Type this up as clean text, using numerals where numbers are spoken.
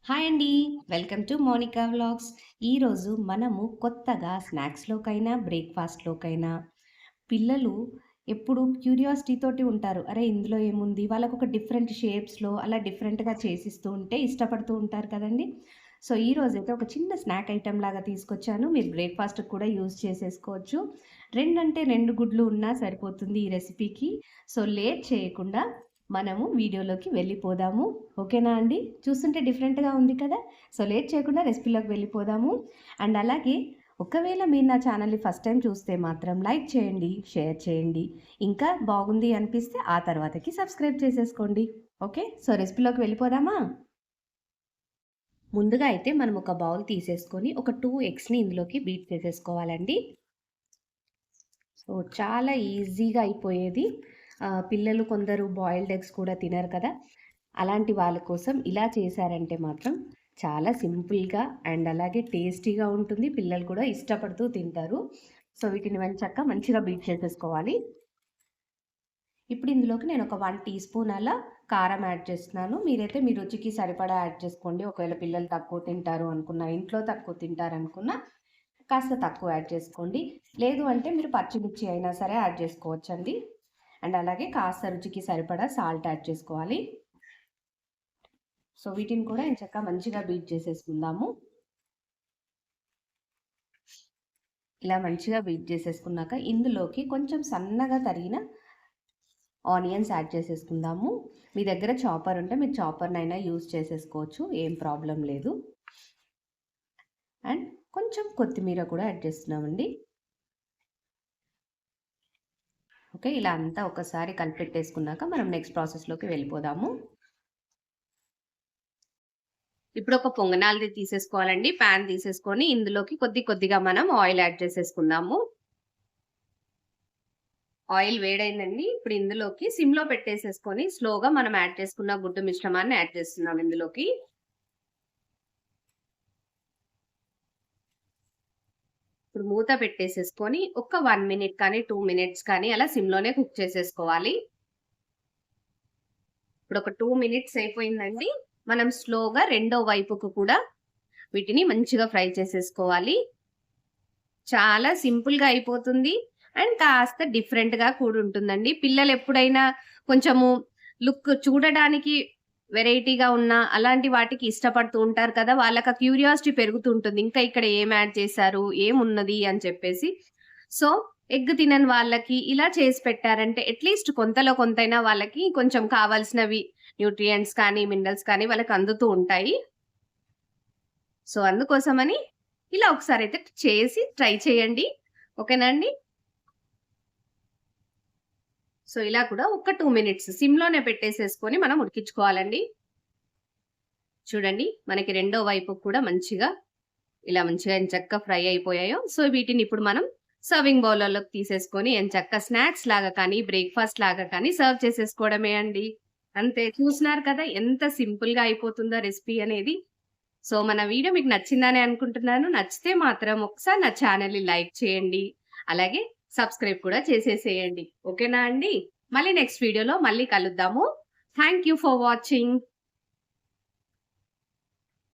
Hi అండి. Welcome to Monika vlogs. ఈరోజు మనము కొత్తగా స్నాక్స్‌లోకైనా, బ్రేక్‌ఫాస్ట్‌లోకైనా పిల్లలు ఎప్పుడు క్యూరియాసిటీ తోటి ఉంటారు. అరే! ఇందులో ఏముంది? వాళ్ళకొక డిఫరెంట్ షేప్స్‌లో అలా డిఫరెంట్‌గా చేసిస్తూ ఉంటే ఇష్టపడుతూ ఉంటారు కదండీ! సో, ఈరోజైతే ఒక చిన్న స్నాక్ ఐటెమ్ లాగా తీసుకొచ్చాను. మీరు బ్రేక్‌ఫాస్ట్‌కి కూడా యూజ్ చేసేసుకోవచ్చు. 2 అంటే 2 గుడ్లు ఉన్నా సరిపోతుంది ఈ రెసిపీకి. సో, లేట్ చేయకుండా మనము వీడియోలోకి వెళ్ళిపోదాము. ఓకేనా అండి? చూస్తుంటే డిఫరెంట్‌గా ఉంది కదా! సో, లేట్ చేయకుండా రెసిపీలోకి వెళ్ళిపోదాము. అండ్ అలాగే ఒకవేళ మీరు నా ఛానల్‌ని ఫస్ట్ టైమ్ చూస్తే మాత్రం లైక్ చేయండి, షేర్ చేయండి. ఇంకా బాగుంది అనిపిస్తే ఆ తర్వాతకి సబ్స్క్రైబ్ చేసేసుకోండి. ఓకే. సో, రెసిపీలోకి వెళ్ళిపోదామా? ముందుగా అయితే మనం ఒక బౌల్ తీసేసుకొని ఒక 2 ఎగ్స్‌ని ఇందులోకి బీట్ చేసేసుకోవాలండి. సో, చాలా ఈజీగా అయిపోయేది. పిల్లలు కొందరు బాయిల్డ్ ఎగ్స్ కూడా తినరు కదా! అలాంటి వాళ్ళ కోసం ఇలా చేశారంటే మాత్రం చాలా సింపుల్‌గా అండ్ అలాగే టేస్టీగా ఉంటుంది. పిల్లలు కూడా ఇష్టపడుతూ తింటారు. సో, వీటిని మంచిగా బీట్ చేసేసుకోవాలి. ఇప్పుడు ఇందులోకి నేను ఒక 1 టీ స్పూన్ అలా కారం యాడ్ చేస్తున్నాను. మీరైతే మీ రుచికి సరిపడా యాడ్ చేసుకోండి. ఒకవేళ పిల్లలు తక్కువ తింటారు అనుకున్నా, ఇంట్లో తక్కువ తింటారనుకున్నా కాస్త తక్కువ యాడ్ చేసుకోండి. లేదు అంటే మీరు పచ్చిమిర్చి అయినా సరే యాడ్ చేసుకోవచ్చండి. అండ్ అలాగే కాస్త రుచికి సరిపడా సాల్ట్ యాడ్ చేసుకోవాలి. సో, వీటిని కూడా ఎంచక్కా మంచిగా బీట్ చేసేసుకుందాము. ఇలా మంచిగా బీట్ చేసేసుకున్నాక ఇందులోకి కొంచెం సన్నగా తరిగిన ఆనియన్స్ యాడ్ చేసేసుకుందాము. మీ దగ్గర చాపర్ ఉంటే మీరు చాపర్‌నైనా యూజ్ చేసేసుకోవచ్చు. ఏం ప్రాబ్లమ్ లేదు. అండ్ కొంచెం కొత్తిమీర కూడా యాడ్ చేస్తున్నామండి. ఓకే. ఇలా అంతా ఒకసారి కలిపెట్టేసుకున్నాక మనం నెక్స్ట్ ప్రాసెస్‌లోకి వెళ్ళిపోదాము. ఇప్పుడు ఒక పొంగనాలది తీసేసుకోవాలండి. పాన్ తీసేసుకొని ఇందులోకి కొద్దిగా మనం ఆయిల్ యాడ్ చేసేసుకుందాము. ఆయిల్ వేడైందండి. ఇప్పుడు ఇందులోకి సిమ్‌లో పెట్టేసేసుకొని స్లోగా మనం యాడ్ చేసుకున్న గుడ్డు మిశ్రమాన్ని యాడ్ చేస్తున్నాం ఇందులోకి. ఇప్పుడు మూత పెట్టేసేసుకొని ఒక 1 మినిట్ కానీ, 2 మినిట్స్ కానీ అలా సిమ్‌లోనే కుక్ చేసేసుకోవాలి. ఇప్పుడు ఒక 2 మినిట్స్ అయిపోయిందండి. మనం స్లోగా రెండో వైపుకు కూడా వీటిని మంచిగా ఫ్రై చేసేసుకోవాలి. చాలా సింపుల్‌గా అయిపోతుంది. అండ్ కాస్త డిఫరెంట్‌గా కూడా ఉంటుందండి. పిల్లలు ఎప్పుడైనా కొంచెము లుక్ చూడడానికి వెరైటీగా ఉన్న అలాంటి వాటికి ఇష్టపడుతూ ఉంటారు కదా! వాళ్ళకి ఆ క్యూరియాసిటీ పెరుగుతూ ఉంటుంది. ఇంకా ఇక్కడ ఏం యాడ్ చేశారు? ఏమున్నది? అని చెప్పేసి. సో, ఎగ్ తినని వాళ్ళకి ఇలా చేసి పెట్టారంటే అట్‌లీస్ట్ కొంతలో కొంతైనా వాళ్ళకి కొంచెం కావాల్సినవి న్యూట్రియంట్స్ కానీ, మినరల్స్ కానీ వాళ్ళకి అందుతూ ఉంటాయి. సో, అందుకోసమని ఇలా ఒకసారైతే చేసి ట్రై చేయండి. ఓకేనా అండి? సో, ఇలా కూడా ఒక 2 మినిట్స్ సిమ్‌లోనే పెట్టేసేసుకొని మనం ఉడికించుకోవాలండి. చూడండి మనకి రెండో వైపు కూడా ఇలా మంచిగా ఎంచక్కా ఫ్రై అయిపోయాయో. సో, వీటిని ఇప్పుడు మనం సర్వింగ్ బౌల్‌లలోకి తీసేసుకొని ఎంచక్కా స్నాక్స్ లాగా కానీ, బ్రేక్‌ఫాస్ట్ లాగా కానీ సర్వ్ చేసేసుకోవడమే అండి. అంతే చూసినారు కదా! ఎంత సింపుల్‌గా అయిపోతుందో రెసిపీ అనేది. సో, మన వీడియో మీకు నచ్చిందనే అనుకుంటున్నాను. నచ్చితే మాత్రం ఒకసారి నా ఛానెల్‌ని లైక్ చేయండి. అలాగే సబ్స్క్రైబ్ కూడా చేసేసేయండి. ఓకేనా అండి? మళ్ళీ నెక్స్ట్ వీడియోలో మళ్ళీ కలుద్దాము. Thank you for watching.